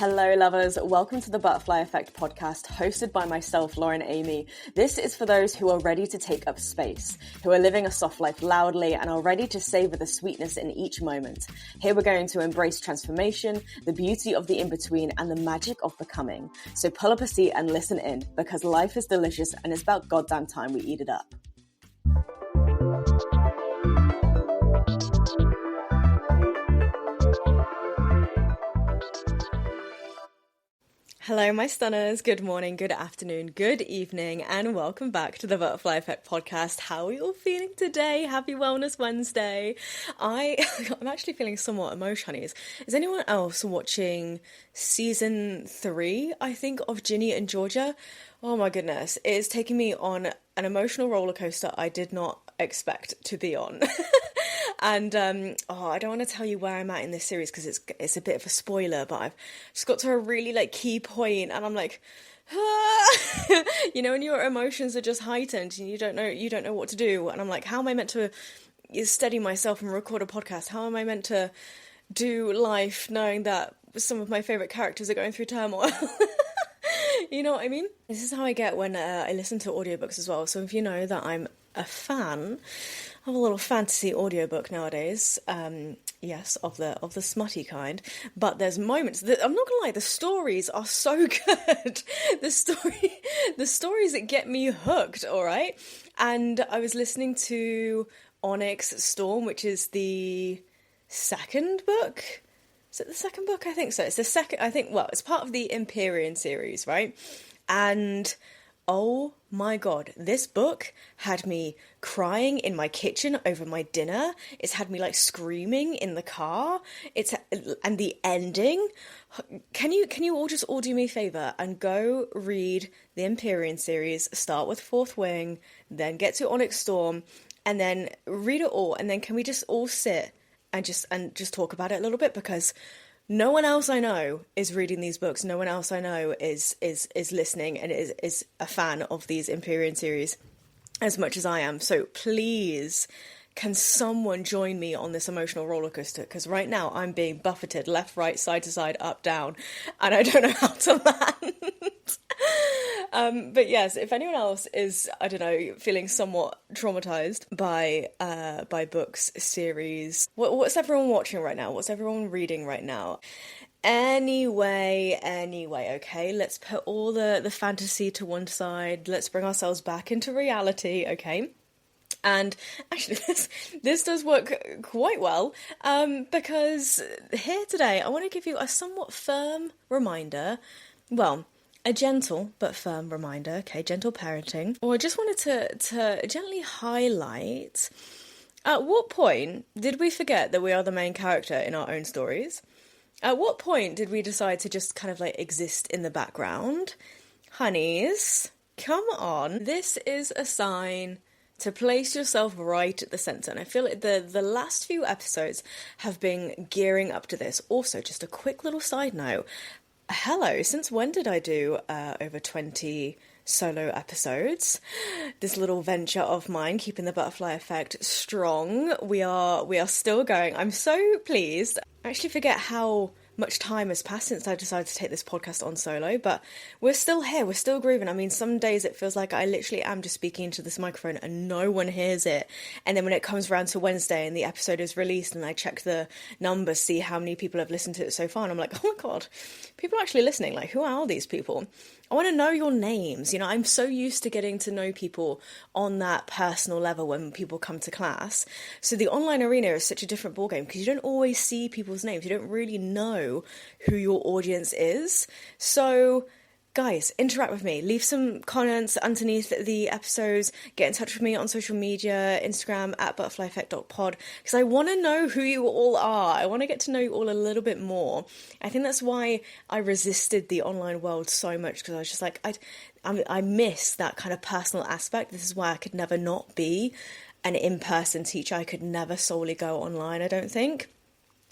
Hello lovers, welcome to the Butterfly Effect podcast hosted by myself, Lauren Amy. This is for those who are ready to take up space, who are living a soft life loudly and are ready to savor the sweetness in each moment. Here we're going to embrace transformation, the beauty of the in-between and the magic of becoming. So pull up a seat and listen in because life is delicious and it's about goddamn time we eat it up. Hello, my stunners. Good morning, good afternoon, good evening, and welcome back to the Butterfly Effect podcast. How are you all feeling today? Happy Wellness Wednesday. I'm actually feeling somewhat emotional. Is anyone else watching season 3, I think, of Ginny and Georgia? Oh my goodness. It's taking me on an emotional roller coaster I did not expect to be on. And I don't want to tell you where I'm at in this series because it's a bit of a spoiler, but I've just got to a really key point and I'm like, you know, when your emotions are just heightened and you don't know what to do. And I'm like, how am I meant to steady myself and record a podcast? How am I meant to do life knowing that some of my favorite characters are going through turmoil? You know what I mean? This is how I get when I listen to audiobooks as well. So if you know that I'm a fan of a little fantasy audiobook nowadays, yes, of the smutty kind, but there's moments that I'm not gonna lie, the stories are so good. the stories that get me hooked, all right? And I was listening to Onyx Storm, which is the second book. Is it the second book? I think so. It's the second, I think, well, it's part of the Empyrean series, right? And oh my God, this book had me crying in my kitchen over my dinner. It's had me screaming in the car. And the ending. Can you all do me a favor and go read the Empyrean series, start with Fourth Wing, then get to Onyx Storm, and then read it all, and then can we just all sit and just talk about it a little bit, because no one else I know is reading these books. No one else I know is listening and is a fan of these Empyrean series as much as I am. So please, can someone join me on this emotional roller coaster? Because right now I'm being buffeted left, right, side to side, up, down, and I don't know how to land. But yes, if anyone else is, I don't know, feeling somewhat traumatized by books, series, what's everyone watching right now? What's everyone reading right now? Anyway, okay, let's put all the fantasy to one side. Let's bring ourselves back into reality, okay? And actually, this does work quite well, because here today I want to give you a somewhat firm reminder, well, a gentle but firm reminder, okay, gentle parenting, or I just wanted to gently highlight, at what point did we forget that we are the main character in our own stories? At what point did we decide to just kind of exist in the background? Honeys, come on, this is a sign to place yourself right at the centre. And I feel like the last few episodes have been gearing up to this. Also, just a quick little side note. Hello, since when did I do over 20 solo episodes? This little venture of mine, keeping the Butterfly Effect strong. We are still going. I'm so pleased. I actually forget how much time has passed since I decided to take this podcast on solo, but we're still here, we're still grooving. I mean, some days it feels like I literally am just speaking into this microphone and no one hears it. And then when it comes around to Wednesday and the episode is released and I check the numbers, see how many people have listened to it so far, and I'm like, oh my God, people are actually listening. Who are these people? I want to know your names. You know, I'm so used to getting to know people on that personal level when people come to class. So the online arena is such a different ballgame because you don't always see people's names. You don't really know who your audience is. So guys, interact with me. Leave some comments underneath the episodes. Get in touch with me on social media, Instagram at butterflyeffect.pod, because I want to know who you all are. I want to get to know you all a little bit more. I think that's why I resisted the online world so much, because I was just I miss that kind of personal aspect. This is why I could never not be an in-person teacher. I could never solely go online, I don't think.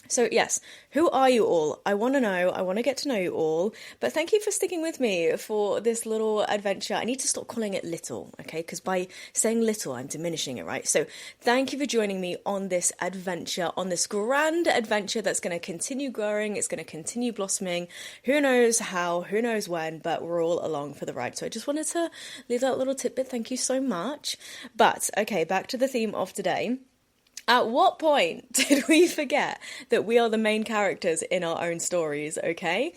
So yes, who are you all? I want to know, I want to get to know you all, but thank you for sticking with me for this little adventure. I need to stop calling it little, okay? Because by saying little, I'm diminishing it, right? So thank you for joining me on this adventure, on this grand adventure that's going to continue growing, it's going to continue blossoming. Who knows how, who knows when, but we're all along for the ride. So I just wanted to leave that little tidbit. Thank you so much. But okay, back to the theme of today. At what point did we forget that we are the main characters in our own stories, okay?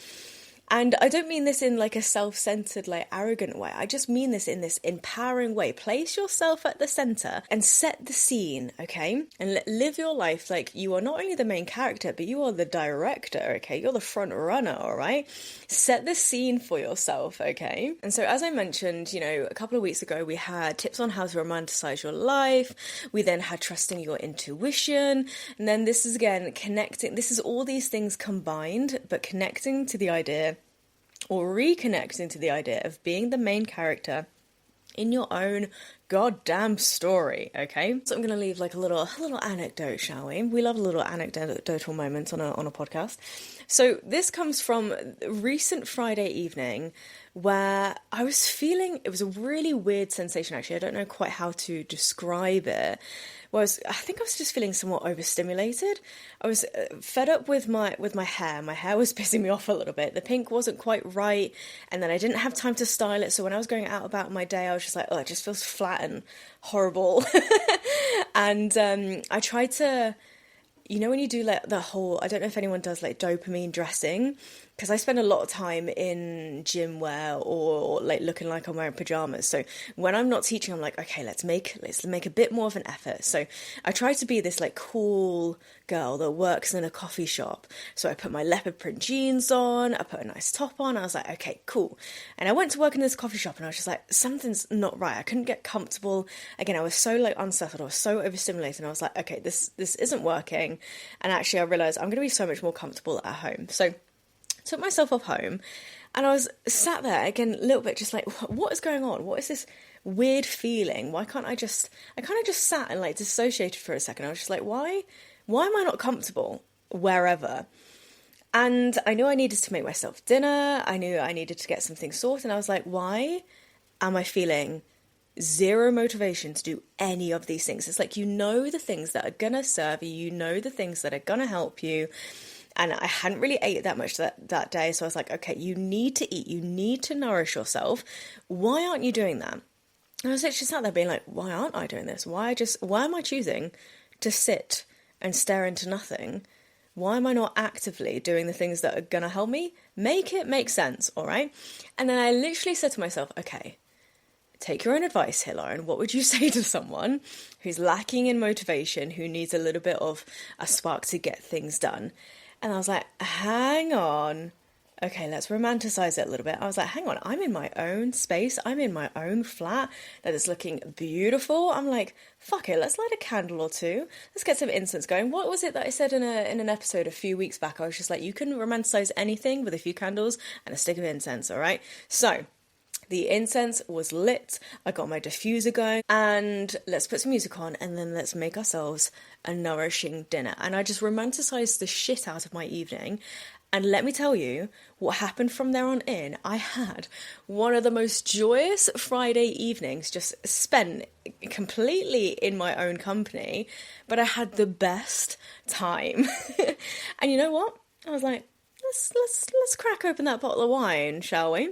And I don't mean this in like a self-centered, like arrogant way. I just mean this in this empowering way. Place yourself at the center and set the scene, okay? And live your life like you are not only the main character, but you are the director, okay? You're the front runner, all right? Set the scene for yourself, okay? And so as I mentioned, a couple of weeks ago, we had tips on how to romanticize your life. We then had trusting your intuition. And then this is again, connecting. This is all these things combined, but connecting to the idea or reconnecting to the idea of being the main character in your own goddamn story, okay? So I'm going to leave like a little anecdote, shall we? We love little anecdotal moments on a podcast. So this comes from a recent Friday evening where I was feeling, it was a really weird sensation actually, I don't know quite how to describe it. I think I was just feeling somewhat overstimulated. I was fed up with my hair. My hair was pissing me off a little bit. The pink wasn't quite right, and then I didn't have time to style it. So when I was going out about my day, I was just like, oh, it just feels flat and horrible. And I tried to, when you do like the whole, I don't know if anyone does like dopamine dressing, because I spend a lot of time in gym wear or like looking like I'm wearing pajamas. So when I'm not teaching, I'm like, okay, let's make a bit more of an effort. So I try to be this like cool girl that works in a coffee shop. So I put my leopard print jeans on, I put a nice top on. I was like, okay, cool. And I went to work in this coffee shop and I was just like, something's not right. I couldn't get comfortable. Again, I was so like unsettled. I was so overstimulated. And I was like, okay, this isn't working. And actually I realized I'm going to be so much more comfortable at home. So took myself off home and I was sat there again a little bit just like, what is going on? What is this weird feeling? I kind of just sat and like dissociated for a second. I was just like, why am I not comfortable wherever? And I knew I needed to make myself dinner. I knew I needed to get something sorted. And I was like, why am I feeling zero motivation to do any of these things? It's like, the things that are going to serve you, the things that are going to help you. And I hadn't really ate that much that day. So I was like, okay, you need to eat. You need to nourish yourself. Why aren't you doing that? And I was literally sat there being like, why aren't I doing this? Why am I choosing to sit and stare into nothing? Why am I not actively doing the things that are going to help me? Make it make sense, all right? And then I literally said to myself, okay, take your own advice here, Lauren. What would you say to someone who's lacking in motivation, who needs a little bit of a spark to get things done? And I was like, hang on. Okay, let's romanticize it a little bit. I was like, hang on, I'm in my own space. I'm in my own flat that is looking beautiful. I'm like, fuck it, let's light a candle or two. Let's get some incense going. What was it that I said in an episode a few weeks back? I was just like, you can romanticize anything with a few candles and a stick of incense, all right? So the incense was lit, I got my diffuser going, and let's put some music on and then let's make ourselves a nourishing dinner. And I just romanticized the shit out of my evening. And let me tell you, what happened from there on in, I had one of the most joyous Friday evenings, just spent completely in my own company, but I had the best time. And you know what? I was like, let's crack open that bottle of wine, shall we?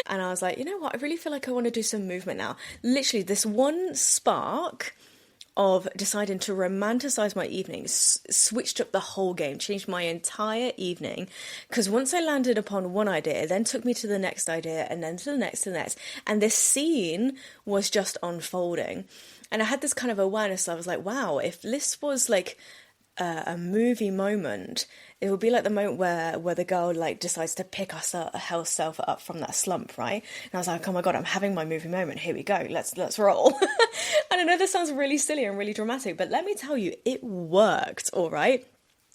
And I was like, you know what, I really feel like I want to do some movement now. Literally, this one spark of deciding to romanticize my evenings switched up the whole game, changed my entire evening. Because once I landed upon one idea, it then took me to the next idea, and then to the next, and this scene was just unfolding. And I had this kind of awareness. I was like, wow, if this was like a movie moment, it would be like the moment where the girl like decides to pick herself up from that slump, right? And I was like, oh my god, I'm having my movie moment. Here we go. Let's roll. And I know this sounds really silly and really dramatic, but let me tell you, it worked, all right?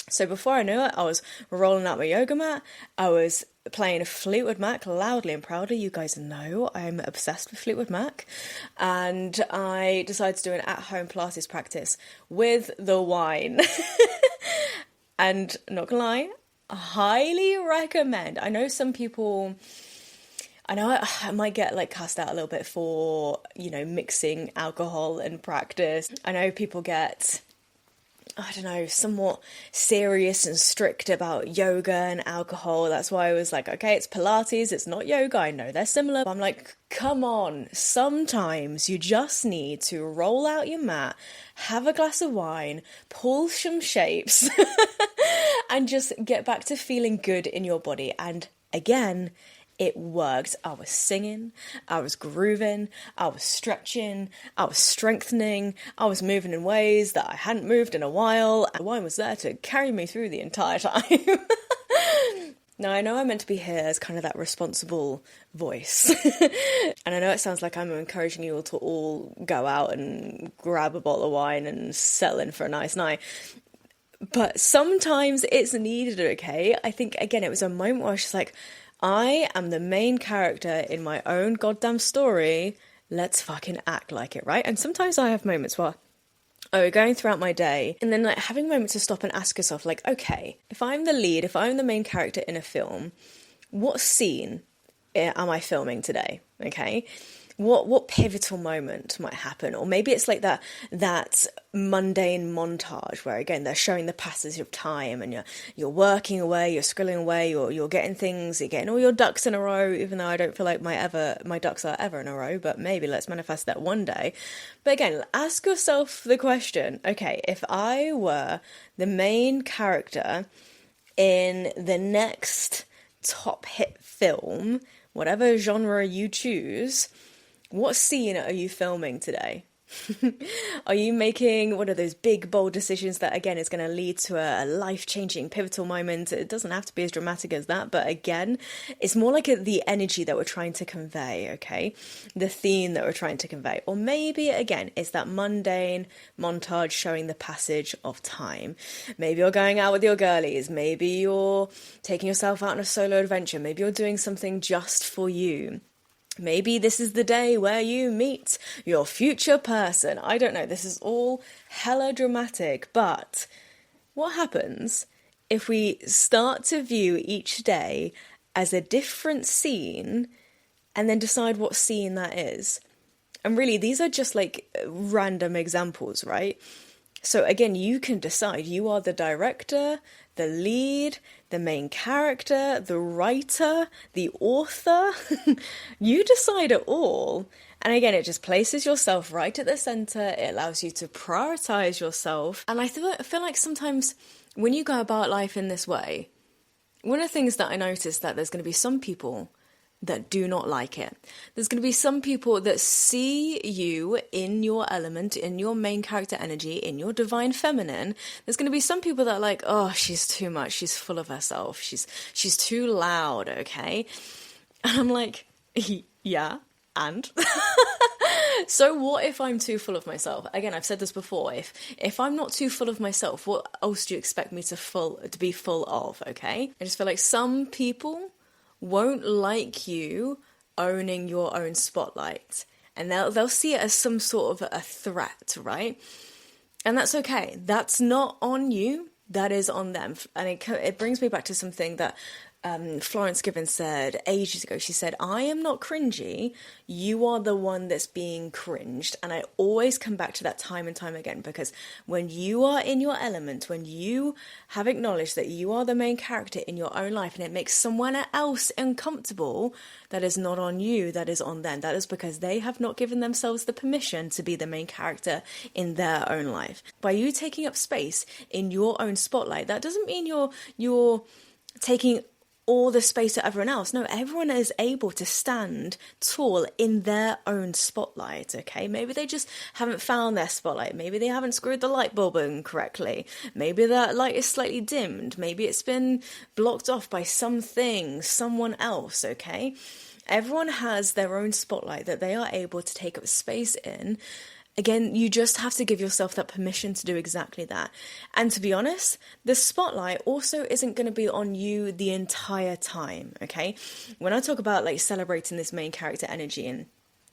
So before I knew it, I was rolling out my yoga mat. I was playing Fleetwood Mac loudly and proudly. You guys know I'm obsessed with Fleetwood Mac. And I decided to do an at-home Pilates practice with the wine. And not gonna lie, highly recommend. I know some people, I know I might get like cast out a little bit for, mixing alcohol and practice. I know people get, I don't know, somewhat serious and strict about yoga and alcohol. That's why I was like, okay, it's Pilates, it's not yoga. I know they're similar. I'm like, come on. Sometimes you just need to roll out your mat, have a glass of wine, pull some shapes, and just get back to feeling good in your body. And again, it worked. I was singing, I was grooving, I was stretching, I was strengthening, I was moving in ways that I hadn't moved in a while. And the wine was there to carry me through the entire time. Now, I know I'm meant to be here as kind of that responsible voice. And I know it sounds like I'm encouraging you all to all go out and grab a bottle of wine and settle in for a nice night. But sometimes it's needed, okay? I think, again, it was a moment where I was just like, I am the main character in my own goddamn story. Let's fucking act like it, right? And sometimes I have moments where, going throughout my day, and then like having moments to stop and ask yourself, like, okay, if I'm the lead, if I'm the main character in a film, what scene am I filming today? Okay. What pivotal moment might happen? Or maybe it's like that mundane montage where, again, they're showing the passage of time and you're working away, you're scribbling away, you're getting things, you're getting all your ducks in a row, even though I don't feel like my ducks are ever in a row, but maybe let's manifest that one day. But again, ask yourself the question, okay, if I were the main character in the next top hit film, whatever genre you choose, what scene are you filming today? Are you making one of those big, bold decisions that, again, is going to lead to a life-changing, pivotal moment? It doesn't have to be as dramatic as that, but again, it's more like the energy that we're trying to convey, okay? The theme that we're trying to convey. Or maybe, again, it's that mundane montage showing the passage of time. Maybe you're going out with your girlies. Maybe you're taking yourself out on a solo adventure. Maybe you're doing something just for you. Maybe this is the day where you meet your future person. I don't know. This is all hella dramatic. But what happens if we start to view each day as a different scene and then decide what scene that is? And really, these are just like random examples, right? So again, you can decide. You are the director, the lead, the main character, the writer, the author. You decide it all. And again, it just places yourself right at the center. It allows you to prioritize yourself. And I feel like sometimes when you go about life in this way, one of the things that I noticed that there's going to be some people that do not like it. There's going to be some people that see you in your element, in your main character energy, in your divine feminine. There's going to be some people that are like, oh, she's too much. She's full of herself. She's too loud, okay? And I'm like, yeah, and? So what if I'm too full of myself? Again, I've said this before. If I'm not too full of myself, what else do you expect me to be full of, okay? I just feel like some people won't like you owning your own spotlight, and they'll see it as some sort of a threat, right? And that's okay. That's not on you. That is on them. And it brings me back to something that Florence Given said ages ago. She said, I am not cringy. You are the one that's being cringed. And I always come back to that time and time again, because when you are in your element, when you have acknowledged that you are the main character in your own life and it makes someone else uncomfortable, that is not on you, that is on them. That is because they have not given themselves the permission to be the main character in their own life. By you taking up space in your own spotlight, that doesn't mean you're taking all the space to everyone else. No, everyone is able to stand tall in their own spotlight, okay? Maybe they just haven't found their spotlight. Maybe they haven't screwed the light bulb in correctly. Maybe that light is slightly dimmed. Maybe it's been blocked off by someone else, okay? Everyone has their own spotlight that they are able to take up space in. Again, you just have to give yourself that permission to do exactly that. And to be honest, the spotlight also isn't going to be on you the entire time, okay? When I talk about like celebrating this main character energy and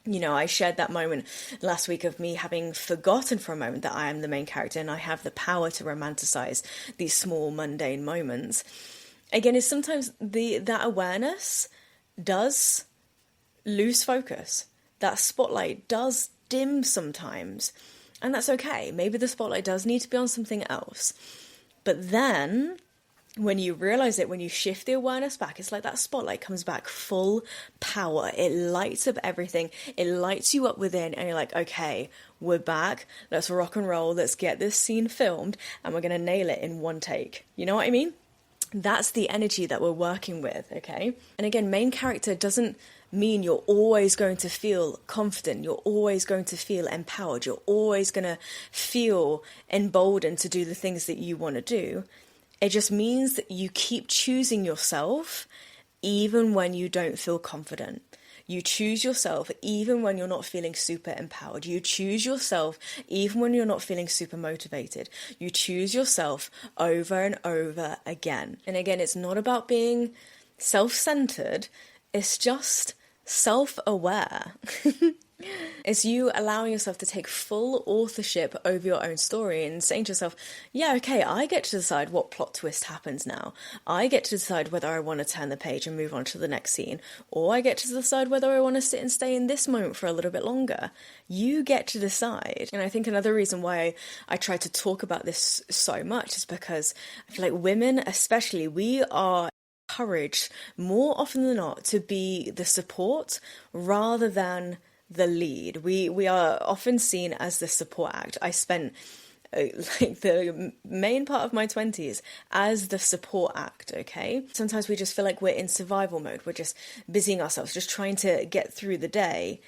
I shared that moment last week of me having forgotten for a moment that I am the main character and I have the power to romanticize these small mundane moments. Again, is sometimes that awareness does lose focus. That spotlight does dim sometimes, and that's okay. Maybe the spotlight does need to be on something else. But then when you realize it, when you shift the awareness back, it's like that spotlight comes back full power. It lights up everything. It lights you up within, and you're like, okay, we're back. Let's rock and roll. Let's get this scene filmed, and we're going to nail it in one take. You know what I mean? That's the energy that we're working with, okay? And again, main character doesn't mean you're always going to feel confident. You're always going to feel empowered. You're always going to feel emboldened to do the things that you want to do. It just means that you keep choosing yourself even when you don't feel confident. You choose yourself even when you're not feeling super empowered. You choose yourself even when you're not feeling super motivated. You choose yourself over and over again. And again, it's not about being self-centered. It's just self-aware. It's you allowing yourself to take full authorship over your own story and saying to yourself, yeah, okay, I get to decide what plot twist happens now. I get to decide whether I want to turn the page and move on to the next scene, or I get to decide whether I want to sit and stay in this moment for a little bit longer. You get to decide. And I think another reason why I try to talk about this so much is because I feel like women especially, we are encouraged more often than not to be the support rather than the lead. We are often seen as the support act. I spent like the main part of my 20s as the support act, okay? Sometimes we just feel like we're in survival mode. We're just busying ourselves, just trying to get through the day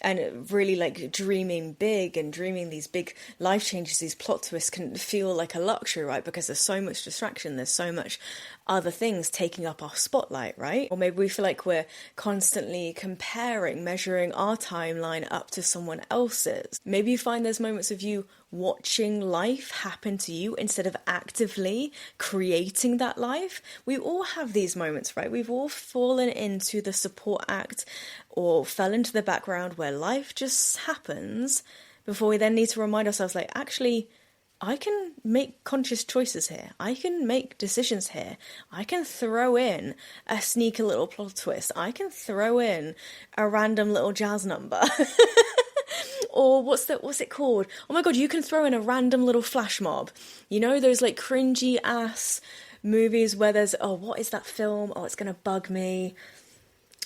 and really like dreaming big and dreaming these big life changes, these plot twists can feel like a luxury, right? Because there's so much distraction, there's so much other things taking up our spotlight, right? Or maybe we feel like we're constantly comparing, measuring our timeline up to someone else's. Maybe you find there's moments of you watching life happen to you instead of actively creating that life. We all have these moments, right? We've all fallen into the support act or fell into the background where life just happens before we then need to remind ourselves, like, actually, I can make conscious choices here. I can make decisions here. I can throw in a sneaky little plot twist. I can throw in a random little jazz number. Or what's it called? Oh my god, you can throw in a random little flash mob. You know, those like cringy ass movies where there's, oh, what is that film? Oh, it's gonna bug me.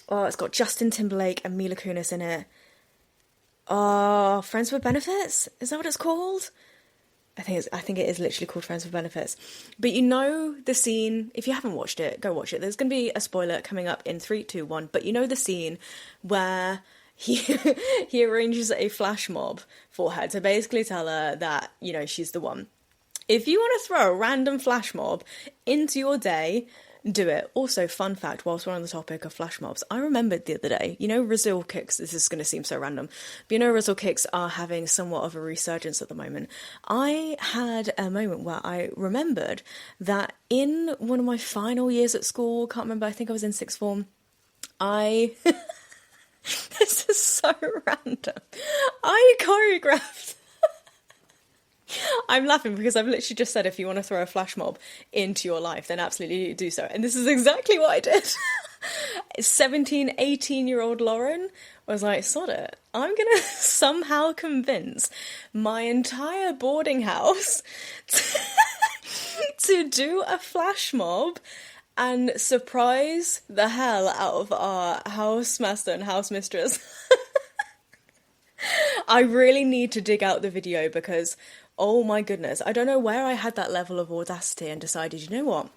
Oh, it's got Justin Timberlake and Mila Kunis in it. Oh, Friends with Benefits? Is that what it's called? I think it is literally called Friends with Benefits. But you know the scene, if you haven't watched it, go watch it. There's going to be a spoiler coming up in 3, 2, 1. But you know the scene where he arranges a flash mob for her to basically tell her that, you know, she's the one. If you want to throw a random flash mob into your day, do it. Also, fun fact, whilst we're on the topic of flash mobs, I remembered the other day, you know, rehearsal kicks, this is going to seem so random, but you know, rehearsal kicks are having somewhat of a resurgence at the moment. I had a moment where I remembered that in one of my final years at school, can't remember, I think I was in sixth form, this is so random, I choreographed. I'm laughing because I've literally just said if you want to throw a flash mob into your life, then absolutely do so. And this is exactly what I did. 17, 18-year-old Lauren was like, sod it. I'm going to somehow convince my entire boarding house to do a flash mob and surprise the hell out of our housemaster and housemistress. I really need to dig out the video because, oh my goodness, I don't know where I had that level of audacity and decided, you know what,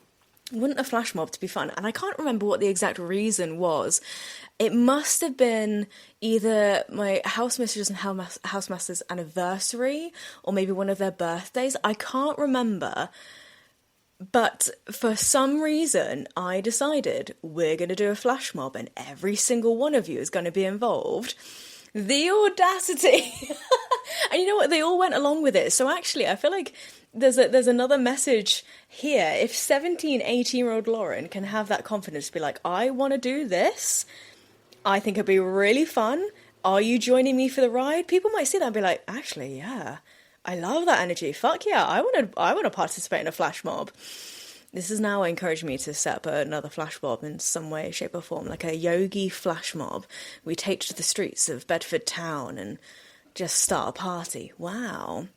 wouldn't a flash mob to be fun? And I can't remember what the exact reason was. It must have been either my housemistress and housemaster's anniversary or maybe one of their birthdays. I can't remember. But for some reason, I decided we're going to do a flash mob and every single one of you is going to be involved. The audacity. And you know what, they all went along with it. So actually I feel like there's another message here. If 17, 18-year-old Lauren can have that confidence to be like, I want to do this, I think it'd be really fun Are you joining me for the ride? People might see that and be like, actually, yeah, I love that energy. Fuck yeah, I want to participate in a flash mob. This is now encouraging me to set up another flash mob in some way, shape or form, like a yogi flash mob. We take to the streets of Bedford town and just start a party. Wow.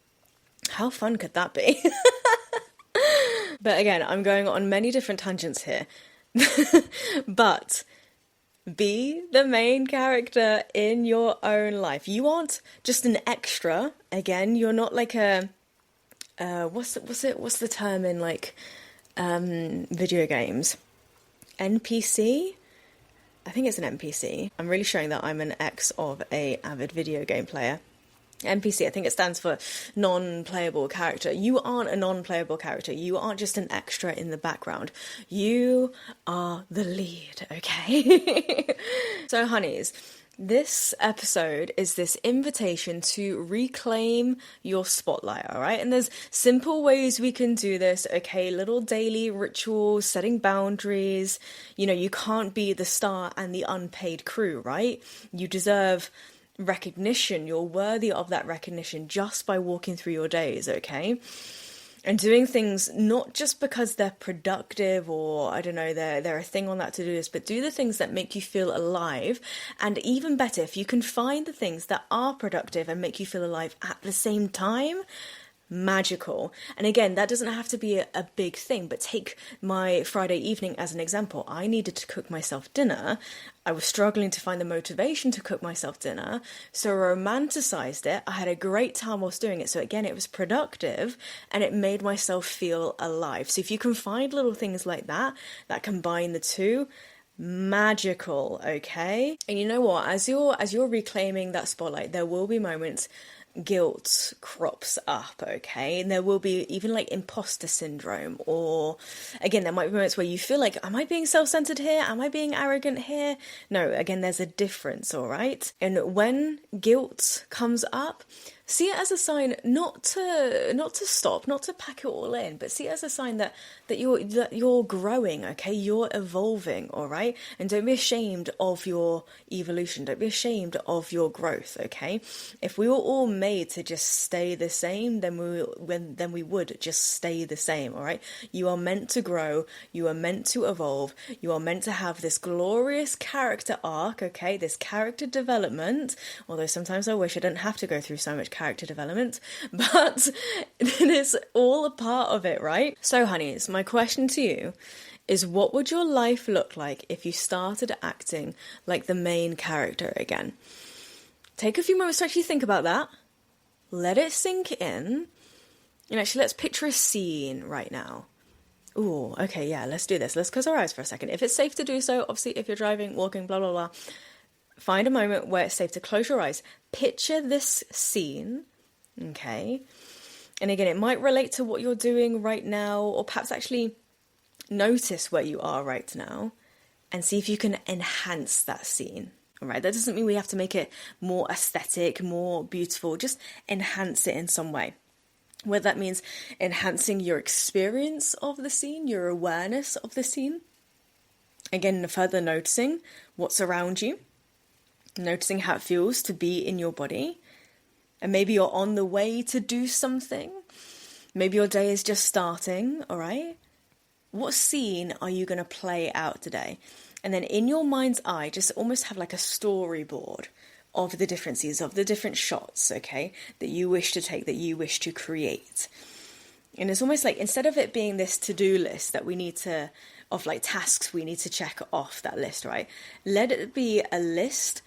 How fun could that be? But again, I'm going on many different tangents here. But be the main character in your own life. You aren't just an extra. Again, you're not like a what's the term in like video games? NPC? I think it's an NPC. I'm really showing that I'm an ex of a avid video game player. NPC, I think it stands for non-playable character. You aren't a non-playable character. You aren't just an extra in the background. You are the lead, okay? So, honeys, this episode is this invitation to reclaim your spotlight, all right? And there's simple ways we can do this, okay? Little daily rituals, setting boundaries. You know, you can't be the star and the unpaid crew, right? You deserve recognition. You're worthy of that recognition just by walking through your days, okay? And doing things not just because they're productive or, I don't know, they're a thing on that to-do list, but do the things that make you feel alive. And even better, if you can find the things that are productive and make you feel alive at the same time, magical. And again, that doesn't have to be a big thing, but take my Friday evening as an example. I needed to cook myself dinner. I was struggling to find the motivation to cook myself dinner, so I romanticized it. I had a great time whilst doing it. So again, it was productive and it made myself feel alive. So if you can find little things like that combine the two, magical, okay? And you know what? As you're reclaiming that spotlight, there will be moments guilt crops up, okay? And there will be even like imposter syndrome, or again, there might be moments where you feel like, am I being self-centered here? Am I being arrogant here? No, again, there's a difference, all right? And when guilt comes up, see it as a sign not to stop, not to pack it all in, but see it as a sign that you're growing, okay? You're evolving, all right? And don't be ashamed of your evolution. Don't be ashamed of your growth, okay? If we were all made to just stay the same, then we would just stay the same, all right? You are meant to grow. You are meant to evolve. You are meant to have this glorious character arc, okay? This character development, although sometimes I wish I didn't have to go through so much character development, but it is all a part of it, right? So, honeys, my question to you is, what would your life look like if you started acting like the main character again? Take a few moments to actually think about that. Let it sink in. And actually, let's picture a scene right now. Ooh, okay, yeah, let's do this. Let's close our eyes for a second. If it's safe to do so, obviously, if you're driving, walking, blah, blah, blah, find a moment where it's safe to close your eyes. Picture this scene, okay? And again, it might relate to what you're doing right now, or perhaps actually notice where you are right now and see if you can enhance that scene. All right, that doesn't mean we have to make it more aesthetic, more beautiful. Just enhance it in some way. Whether that means enhancing your experience of the scene, your awareness of the scene. Again, further noticing what's around you. Noticing how it feels to be in your body. And maybe you're on the way to do something. Maybe your day is just starting, all right? What scene are you going to play out today? And then in your mind's eye, just almost have like a storyboard of the different scenes, of the different shots, okay, that you wish to take, that you wish to create. And it's almost like, instead of it being this to-do list that we need to, of like tasks we need to check off that list, right? Let it be a list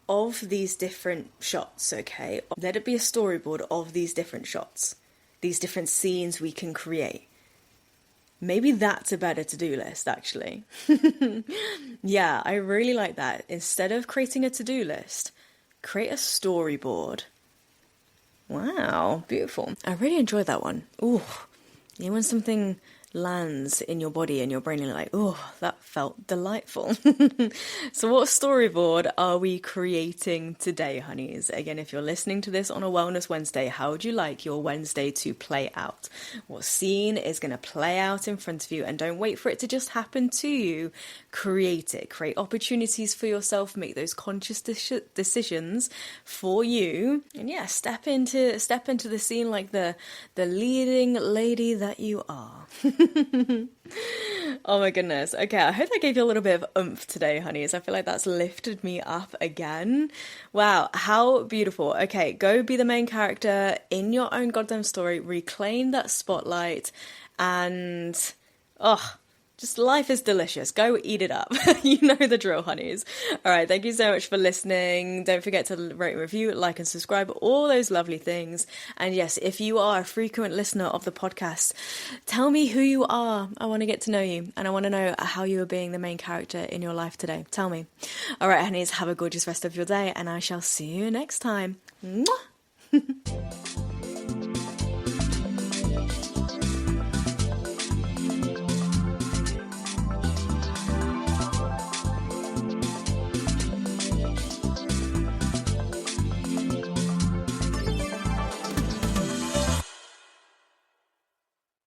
of these different shots, okay? Let it be a storyboard of these different shots, these different scenes we can create. Maybe that's a better to-do list, actually. Yeah, I really like that. Instead of creating a to-do list, create a storyboard. Wow, beautiful. I really enjoyed that one. Ooh, you want something lands in your body and your brain, and you're like, oh, that felt delightful. So what storyboard are we creating today, honeys? Again, if you're listening to this on a Wellness Wednesday, how would you like your Wednesday to play out? What scene is going to play out in front of you? And don't wait for it to just happen to you. Create it. Create opportunities for yourself. Make those conscious decisions for you. And yeah, step into the scene like the leading lady that you are. Oh my goodness. Okay, I hope that gave you a little bit of oomph today, honeys. I feel like that's lifted me up again. Wow, how beautiful. Okay, go be the main character in your own goddamn story. Reclaim that spotlight and just life is delicious. Go eat it up. You know the drill, honeys. All right, thank you so much for listening. Don't forget to rate and review, like and subscribe, all those lovely things. And yes, if you are a frequent listener of the podcast, tell me who you are. I want to get to know you, and I want to know how you are being the main character in your life today. Tell me. All right, honeys, have a gorgeous rest of your day, and I shall see you next time. Mwah!